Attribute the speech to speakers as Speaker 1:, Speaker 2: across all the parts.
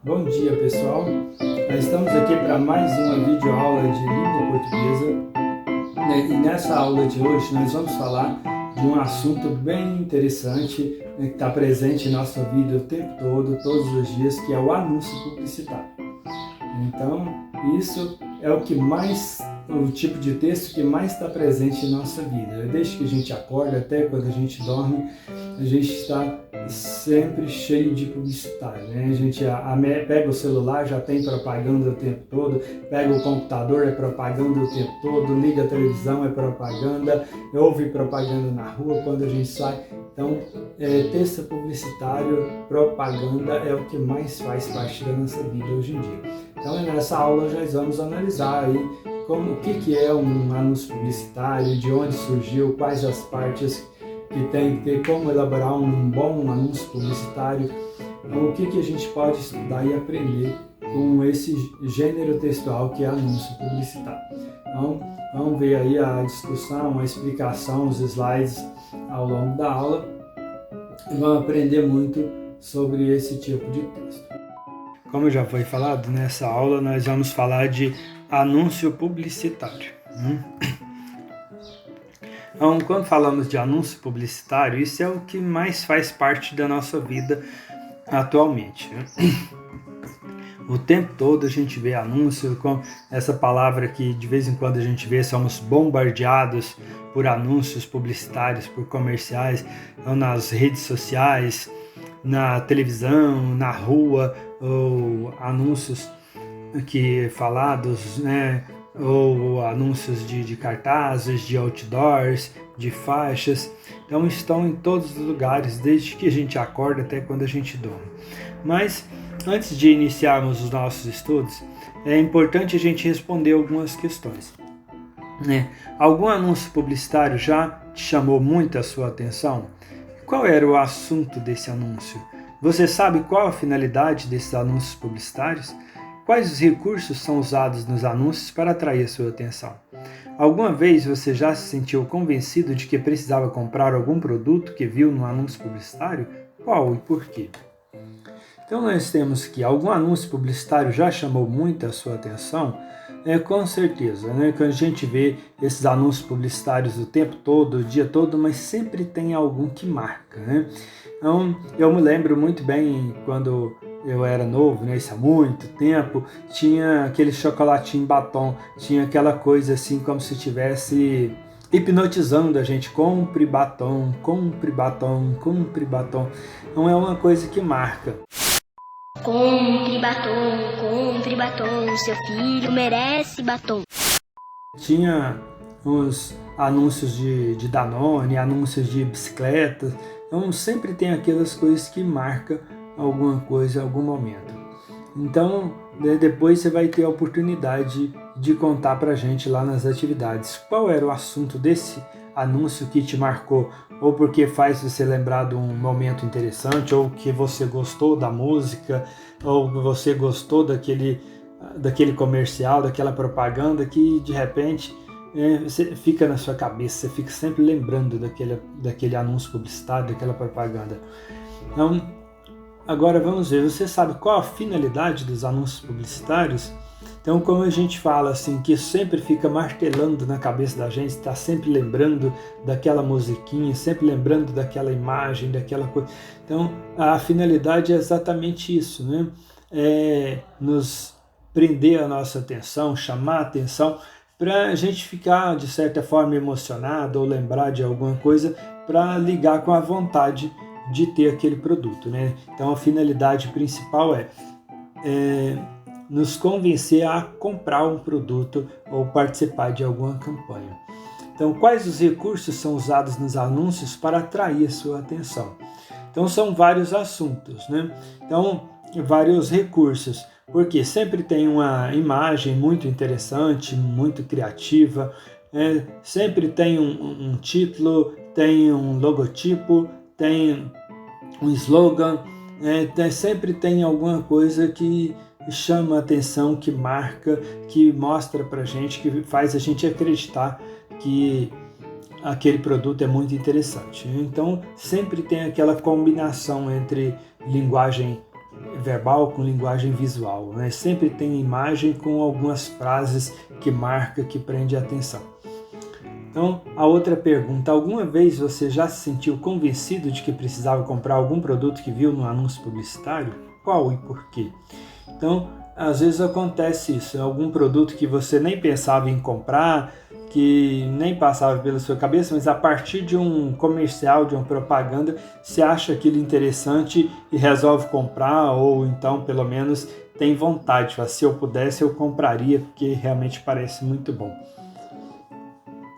Speaker 1: Bom dia, pessoal. Nós estamos aqui para mais uma videoaula de língua portuguesa, né? E nessa aula de hoje nós vamos falar de um assunto bem interessante, né, que está presente em nossa vida o tempo todo, todos os dias, que é o anúncio publicitário. Então, isso é o tipo de texto que mais está presente em nossa vida. Desde que a gente acorda até quando a gente dorme, a gente está sempre cheio de publicitário, né? A gente pega o celular, já tem propaganda o tempo todo, pega o computador, é propaganda o tempo todo, liga a televisão, é propaganda, ouve propaganda na rua quando a gente sai. Então, texto publicitário, propaganda é o que mais faz parte da nossa vida hoje em dia. Então, nessa aula nós vamos analisar aí o que é um anúncio publicitário, de onde surgiu, quais as partes que tem que ter, como elaborar um bom anúncio publicitário, então, o que a gente pode estudar e aprender com esse gênero textual que é anúncio publicitário. Então, vamos ver aí a discussão, a explicação, os slides ao longo da aula e vamos aprender muito sobre esse tipo de texto. Como já foi falado, nessa aula nós vamos falar de anúncio publicitário. Então, quando falamos de anúncio publicitário, isso é o que mais faz parte da nossa vida atualmente, né? O tempo todo a gente vê anúncio, com essa palavra que de vez em quando a gente vê, somos bombardeados por anúncios publicitários, por comerciais, então, nas redes sociais, na televisão, na rua, ou anúncios que falados, né? Ou anúncios de cartazes, de outdoors, de faixas. Então estão em todos os lugares, desde que a gente acorda até quando a gente dorme. Mas antes de iniciarmos os nossos estudos, é importante a gente responder algumas questões, né? Algum anúncio publicitário já te chamou muito a sua atenção? Qual era o assunto desse anúncio? Você sabe qual a finalidade desses anúncios publicitários? Quais os recursos são usados nos anúncios para atrair a sua atenção? Alguma vez você já se sentiu convencido de que precisava comprar algum produto que viu no anúncio publicitário? Qual e por quê? Então nós temos que algum anúncio publicitário já chamou muito a sua atenção? Com certeza, né? Quando a gente vê esses anúncios publicitários o tempo todo, o dia todo, mas sempre tem algum que marca, né? Então, eu me lembro muito bem quando eu era novo, né, isso há muito tempo, tinha aquele chocolatinho batom, tinha aquela coisa assim como se estivesse hipnotizando a gente, compre batom, compre batom, compre batom. Não é uma coisa que marca.
Speaker 2: Compre batom, seu filho merece batom.
Speaker 1: Tinha uns anúncios de Danone, anúncios de bicicletas, então sempre tem aquelas coisas que marcam alguma coisa em algum momento. Então, depois você vai ter a oportunidade de contar pra gente lá nas atividades qual era o assunto desse anúncio que te marcou, ou porque faz você lembrar de um momento interessante, ou que você gostou da música, ou você gostou daquele comercial, daquela propaganda que de repente você fica na sua cabeça, você fica sempre lembrando daquele anúncio publicitário, daquela propaganda. Então, agora vamos ver, você sabe qual a finalidade dos anúncios publicitários? Então, como a gente fala assim, que sempre fica martelando na cabeça da gente, está sempre lembrando daquela musiquinha, sempre lembrando daquela imagem, daquela coisa. Então, a finalidade é exatamente isso, né? Nos prender a nossa atenção, chamar a atenção, para a gente ficar, de certa forma, emocionado ou lembrar de alguma coisa, para ligar com a vontade de ter aquele produto, né? Então a finalidade principal é nos convencer a comprar um produto ou participar de alguma campanha. Então, quais os recursos são usados nos anúncios para atrair a sua atenção? Então, são vários assuntos, né? Então, vários recursos, porque sempre tem uma imagem muito interessante, muito criativa, sempre tem um título, tem um logotipo, tem um slogan, sempre tem alguma coisa que chama a atenção, que marca, que mostra pra gente, que faz a gente acreditar que aquele produto é muito interessante. Então sempre tem aquela combinação entre linguagem verbal com linguagem visual, né? Sempre tem imagem com algumas frases que marca, que prende a atenção. Então, a outra pergunta: alguma vez você já se sentiu convencido de que precisava comprar algum produto que viu no anúncio publicitário? Qual e por quê? Então, às vezes acontece isso, algum produto que você nem pensava em comprar, que nem passava pela sua cabeça, mas a partir de um comercial, de uma propaganda, você acha aquilo interessante e resolve comprar, ou então pelo menos tem vontade, fala, se eu pudesse eu compraria, porque realmente parece muito bom.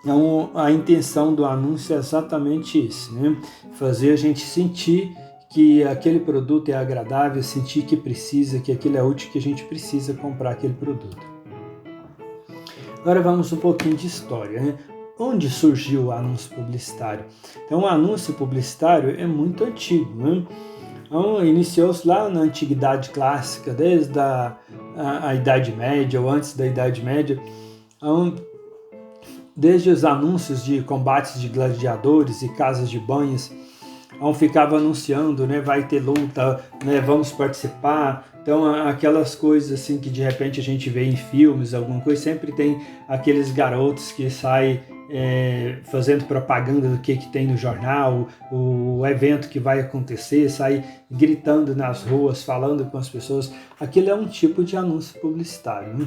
Speaker 1: Então a intenção do anúncio é exatamente isso, né? Fazer a gente sentir que aquele produto é agradável, sentir que precisa, que aquilo é útil, que a gente precisa comprar aquele produto. Agora vamos um pouquinho de história, né? Onde surgiu o anúncio publicitário? Então, o anúncio publicitário é muito antigo, né? Então, iniciou-se lá na Antiguidade Clássica, desde a Idade Média ou antes da Idade Média, desde os anúncios de combates de gladiadores e casas de banhos, onde ficava anunciando, né? Vai ter luta, né? Vamos participar. Então, aquelas coisas assim que de repente a gente vê em filmes, alguma coisa, sempre tem aqueles garotos que saem fazendo propaganda do que tem no jornal, o evento que vai acontecer, sai gritando nas ruas, falando com as pessoas. Aquilo é um tipo de anúncio publicitário, né?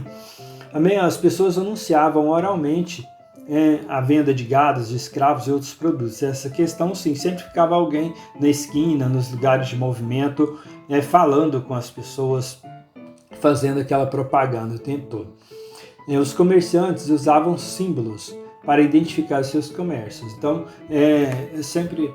Speaker 1: Também as pessoas anunciavam oralmente a venda de gados, de escravos e outros produtos. Essa questão, sim, sempre ficava alguém na esquina, nos lugares de movimento, falando com as pessoas, fazendo aquela propaganda o tempo todo. Os comerciantes usavam símbolos para identificar seus comércios. Então, sempre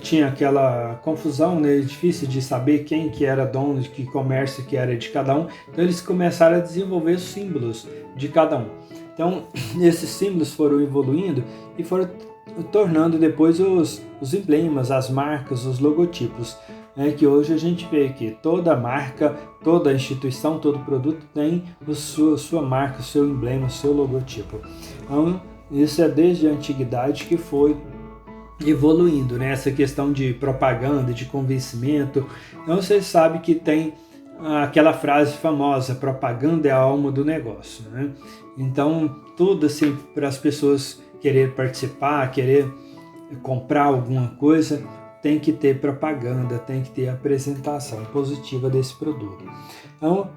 Speaker 1: tinha aquela confusão, né? Difícil de saber quem que era dono, de que comércio que era de cada um. Então, eles começaram a desenvolver os símbolos de cada um. Então, esses símbolos foram evoluindo e foram tornando depois os emblemas, as marcas, os logotipos. Que hoje a gente vê que toda marca, toda instituição, todo produto tem sua marca, o seu emblema, o seu logotipo. Então, isso é desde a antiguidade que foi evoluindo, né? Essa questão de propaganda, de convencimento. Então, você sabe que tem aquela frase famosa: propaganda é a alma do negócio, né? Então, tudo assim, para as pessoas querer participar, querer comprar alguma coisa, tem que ter propaganda, tem que ter apresentação positiva desse produto. Então,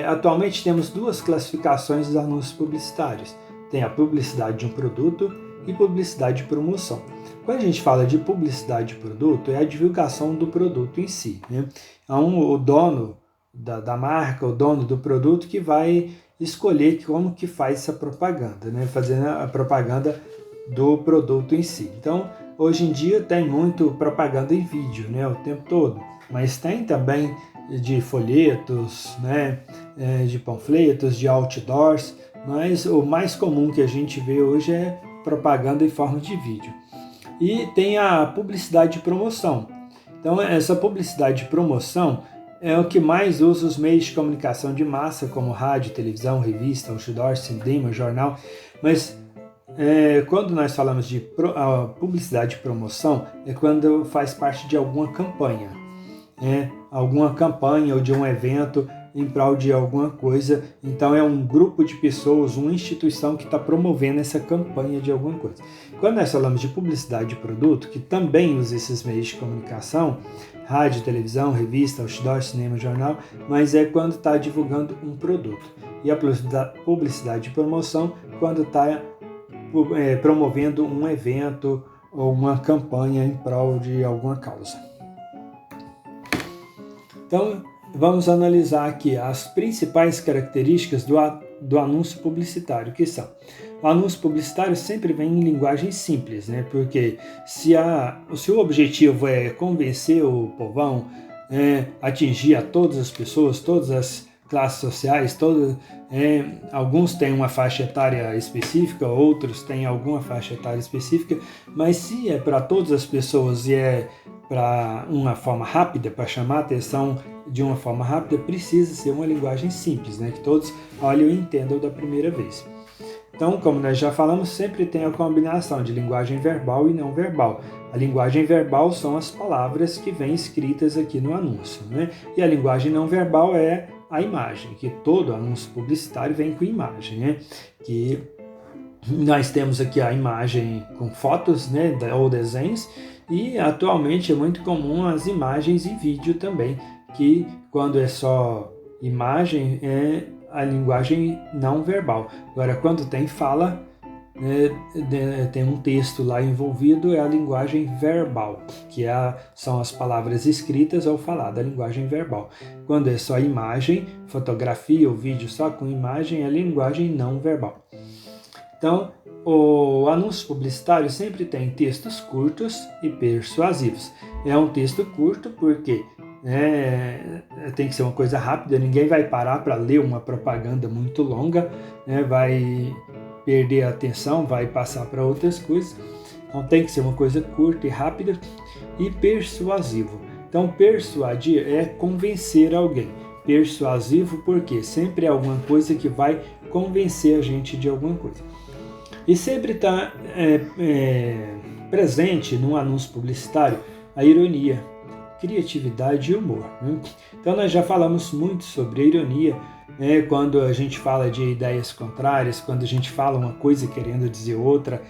Speaker 1: atualmente temos duas classificações dos anúncios publicitários. Tem a publicidade de um produto e publicidade de promoção. Quando a gente fala de publicidade de produto, é a divulgação do produto em si, né? Então, o dono da marca, o dono do produto que vai escolher como que faz essa propaganda, né? Fazendo a propaganda do produto em si. Então, hoje em dia tem muito propaganda em vídeo, né, o tempo todo, mas tem também de folhetos, né, de panfletos, de outdoors, mas o mais comum que a gente vê hoje é propaganda em forma de vídeo. E tem a publicidade de promoção. Então, essa publicidade de promoção é o que mais usa os meios de comunicação de massa, como rádio, televisão, revista, outdoor, cinema, jornal, mas quando nós falamos de publicidade de promoção, é quando faz parte de alguma campanha, ou de um evento em prol de alguma coisa. Então é um grupo de pessoas, uma instituição que está promovendo essa campanha de alguma coisa. Quando nós falamos de publicidade de produto, que também usa esses meios de comunicação, rádio, televisão, revista, outdoor, cinema, jornal, mas é quando está divulgando um produto. E a publicidade de promoção, quando está promovendo um evento ou uma campanha em prol de alguma causa. Então, vamos analisar aqui as principais características do anúncio publicitário, que são: o anúncio publicitário sempre vem em linguagem simples, né? Porque se o objetivo é convencer o povão, atingir a todas as pessoas, todas as classes sociais, alguns têm uma faixa etária específica, outros têm alguma faixa etária específica, mas se é para todas as pessoas e é para uma forma rápida, para chamar a atenção de uma forma rápida, precisa ser uma linguagem simples, né? Que todos olhem e entendam da primeira vez. Então, como nós já falamos, sempre tem a combinação de linguagem verbal e não verbal. A linguagem verbal são as palavras que vêm escritas aqui no anúncio, né? E a linguagem não verbal é a imagem, que todo anúncio publicitário vem com imagem, né? Que nós temos aqui a imagem com fotos, né, ou desenhos, e atualmente é muito comum as imagens em vídeo também, que quando é só imagem é a linguagem não verbal. Agora, quando tem fala, tem um texto lá envolvido, é a linguagem verbal, que são as palavras escritas ou faladas, a linguagem verbal. Quando é só imagem, fotografia ou vídeo só com imagem, é a linguagem não verbal. Então, o anúncio publicitário sempre tem textos curtos e persuasivos. É um texto curto porque tem que ser uma coisa rápida, ninguém vai parar para ler uma propaganda muito longa, né? Vai perder a atenção, vai passar para outras coisas. Então tem que ser uma coisa curta e rápida e persuasivo. Então persuadir é convencer alguém. Persuasivo porque sempre é alguma coisa que vai convencer a gente de alguma coisa. E sempre está presente no anúncio publicitário a ironia, criatividade e humor, né? Então nós já falamos muito sobre a ironia, quando a gente fala de ideias contrárias, quando a gente fala uma coisa querendo dizer outra,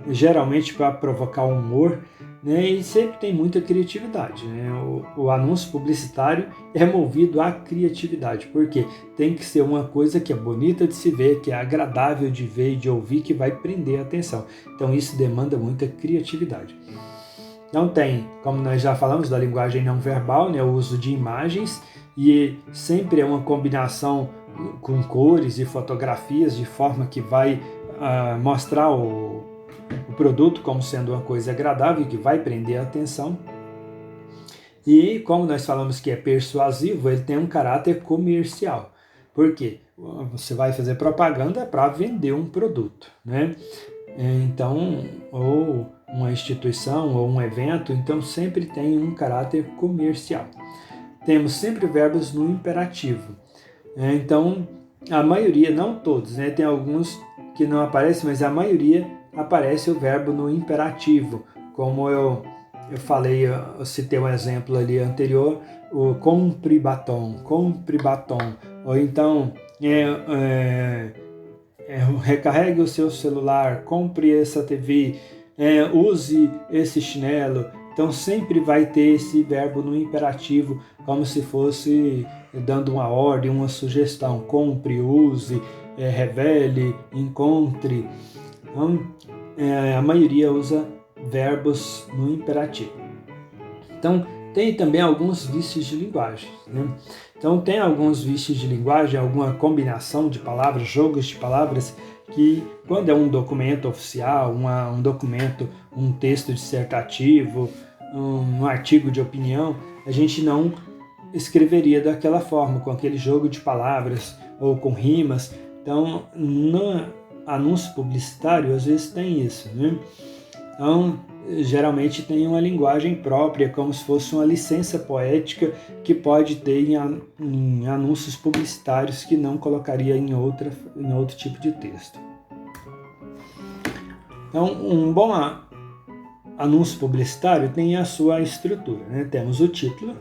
Speaker 1: geralmente para provocar humor, né? E sempre tem muita criatividade, né? O anúncio publicitário é movido à criatividade, porque tem que ser uma coisa que é bonita de se ver, que é agradável de ver e de ouvir, que vai prender a atenção. Então isso demanda muita criatividade. Não tem, como nós já falamos, da linguagem não verbal, né, o uso de imagens, e sempre é uma combinação com cores e fotografias, de forma que vai mostrar o produto como sendo uma coisa agradável, que vai prender a atenção. E como nós falamos que é persuasivo, ele tem um caráter comercial. Por quê? Você vai fazer propaganda para vender um produto, né? Então, ou uma instituição ou um evento, então sempre tem um caráter comercial. Temos sempre verbos no imperativo. Então, a maioria, não todos, né? Tem alguns que não aparecem, mas a maioria aparece o verbo no imperativo. Como eu falei, eu citei um exemplo ali anterior, o compre batom. Ou então, recarregue o seu celular, compre essa TV, use esse chinelo. Então sempre vai ter esse verbo no imperativo, como se fosse dando uma ordem, uma sugestão. Compre, use, revele, encontre. Então, a maioria usa verbos no imperativo. Então tem também alguns vícios de linguagem, né? Então tem alguns vícios de linguagem, alguma combinação de palavras, jogos de palavras, que quando é um documento oficial, um documento, um texto dissertativo, um artigo de opinião, a gente não escreveria daquela forma, com aquele jogo de palavras ou com rimas. Então, no anúncio publicitário, às vezes tem isso, né? Então, geralmente tem uma linguagem própria, como se fosse uma licença poética que pode ter em anúncios publicitários que não colocaria em outro tipo de texto. Então, um bom anúncio publicitário tem a sua estrutura, né? Temos o título,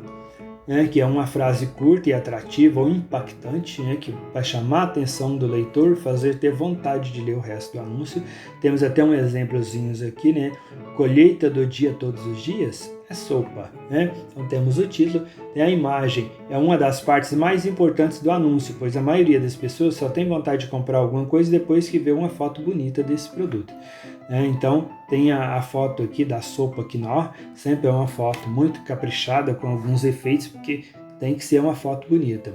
Speaker 1: né, que é uma frase curta e atrativa ou impactante, né, que vai chamar a atenção do leitor, fazer ter vontade de ler o resto do anúncio. Temos até um exemplozinho aqui, né? Colheita do dia todos os dias é sopa, né? Então temos o título, tem a imagem, é uma das partes mais importantes do anúncio, pois a maioria das pessoas só tem vontade de comprar alguma coisa depois que vê uma foto bonita desse produto. Então tem a foto aqui da sopa Knorr, sempre é uma foto muito caprichada, com alguns efeitos, porque tem que ser uma foto bonita.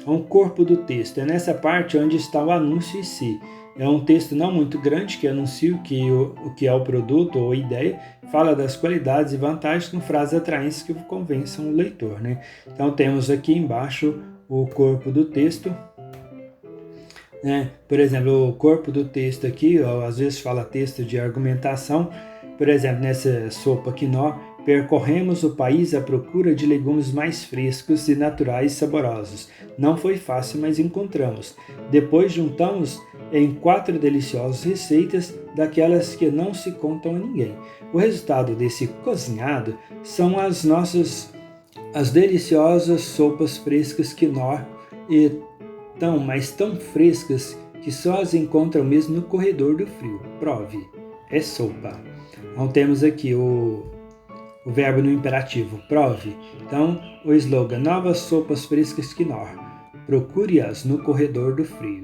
Speaker 1: O corpo do texto, é nessa parte onde está o anúncio em si. É um texto não muito grande que anuncia o que é o produto ou a ideia, fala das qualidades e vantagens com frases atraentes que convençam o leitor, né? Então temos aqui embaixo o corpo do texto, né? Por exemplo, o corpo do texto aqui, às vezes fala texto de argumentação. Por exemplo, nessa sopa Knorr, percorremos o país à procura de legumes mais frescos e naturais e saborosos. Não foi fácil, mas encontramos. Depois juntamos em 4 deliciosas receitas daquelas que não se contam a ninguém. O resultado desse cozinhado são as deliciosas sopas frescas quinoa e tão frescas que só as encontram mesmo no corredor do frio. Prove, é sopa. Então temos aqui o verbo no imperativo, prove. Então o slogan, novas sopas frescas quinoa, procure-as no corredor do frio.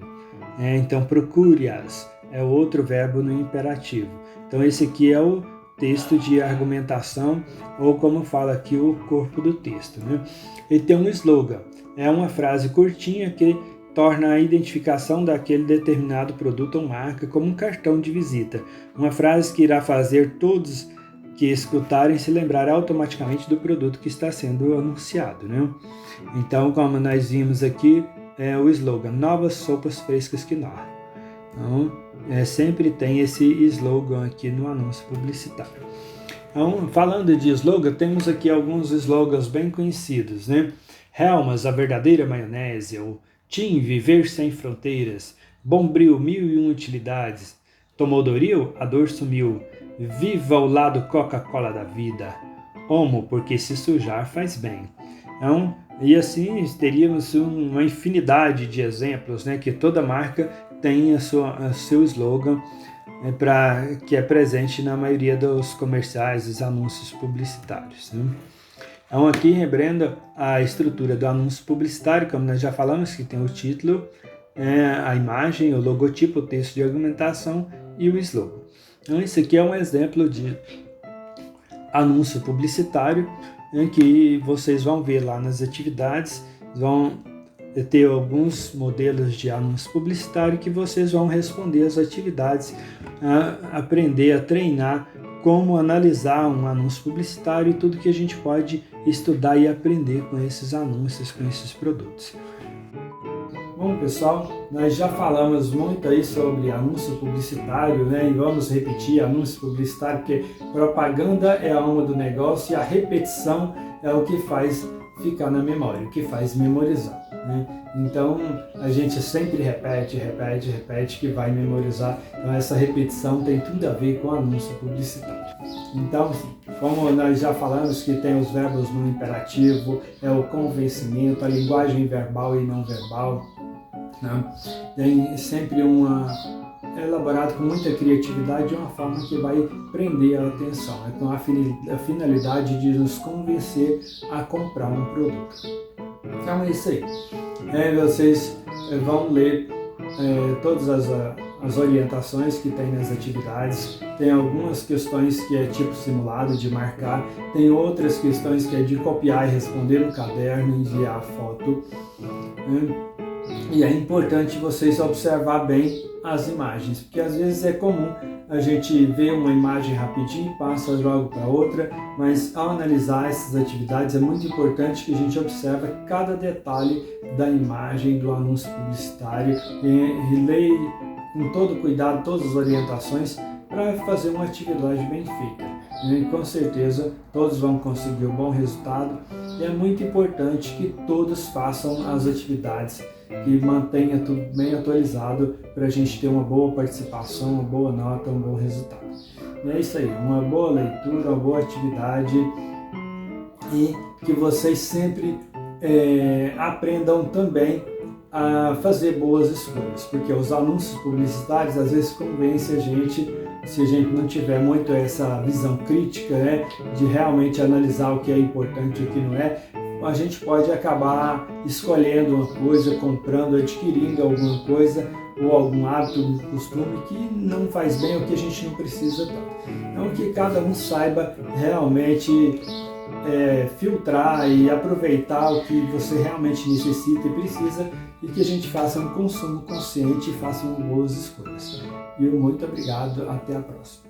Speaker 1: Então procure-as é outro verbo no imperativo. Então esse aqui é o texto de argumentação, ou como fala aqui o corpo do texto, né? Ele tem um slogan, é uma frase curtinha que torna a identificação daquele determinado produto ou marca como um cartão de visita. Uma frase que irá fazer todos que escutarem se lembrar automaticamente do produto que está sendo anunciado, né? Então, como nós vimos aqui, é o slogan, novas sopas frescas quinoa. Então, sempre tem esse slogan aqui no anúncio publicitário. Então, falando de slogan, temos aqui alguns slogans bem conhecidos, né? Hellmann's, a verdadeira maionese, o Tim, viver sem fronteiras, Bombril, 1001 utilidades, Tomodoril, a dor sumiu, viva o lado Coca-Cola da vida, Omo, porque se sujar faz bem. Então, e assim teríamos uma infinidade de exemplos, né, que toda marca tem o seu slogan, que é presente na maioria dos comerciais, dos anúncios publicitários, né? Então aqui rebranda a estrutura do anúncio publicitário, como nós já falamos, que tem o título, a imagem, o logotipo, o texto de argumentação e o slogan. Então esse aqui é um exemplo de anúncio publicitário, em que vocês vão ver lá nas atividades, vão ter alguns modelos de anúncio publicitário que vocês vão responder as atividades, aprender a treinar como analisar um anúncio publicitário e tudo que a gente pode estudar e aprender com esses anúncios, com esses produtos. Bom, pessoal, nós já falamos muito aí sobre anúncio publicitário, né? E vamos repetir anúncio publicitário, porque propaganda é a alma do negócio e a repetição é o que faz ficar na memória, o que faz memorizar, né? Então, a gente sempre repete que vai memorizar. Então, essa repetição tem tudo a ver com anúncio publicitário. Então, como nós já falamos que tem os verbos no imperativo, é o convencimento, a linguagem verbal e não verbal, né? Tem sempre é elaborado com muita criatividade de uma forma que vai prender a atenção, com a finalidade de nos convencer a comprar um produto. Então é isso aí. Vocês vão ler todas as orientações que tem nas atividades. Tem algumas questões que é tipo simulado, de marcar. Tem outras questões que é de copiar e responder no caderno, enviar a foto. E é importante vocês observar bem as imagens, porque às vezes é comum a gente ver uma imagem rapidinho e passa logo para outra, mas ao analisar essas atividades é muito importante que a gente observe cada detalhe da imagem do anúncio publicitário e leia com todo cuidado todas as orientações para fazer uma atividade bem feita. E com certeza todos vão conseguir um bom resultado e é muito importante que todos façam as atividades, que mantenha tudo bem atualizado para a gente ter uma boa participação, uma boa nota, um bom resultado. E é isso aí, uma boa leitura, uma boa atividade e que vocês sempre aprendam também a fazer boas escolhas, porque os anúncios publicitários às vezes convencem a gente, se a gente não tiver muito essa visão crítica, de realmente analisar o que é importante e o que não é, a gente pode acabar escolhendo uma coisa, comprando, adquirindo alguma coisa ou algum hábito, um costume que não faz bem ou que a gente não precisa tanto. Então que cada um saiba realmente filtrar e aproveitar o que você realmente necessita e precisa e que a gente faça um consumo consciente e faça boas escolhas. E muito obrigado, até a próxima.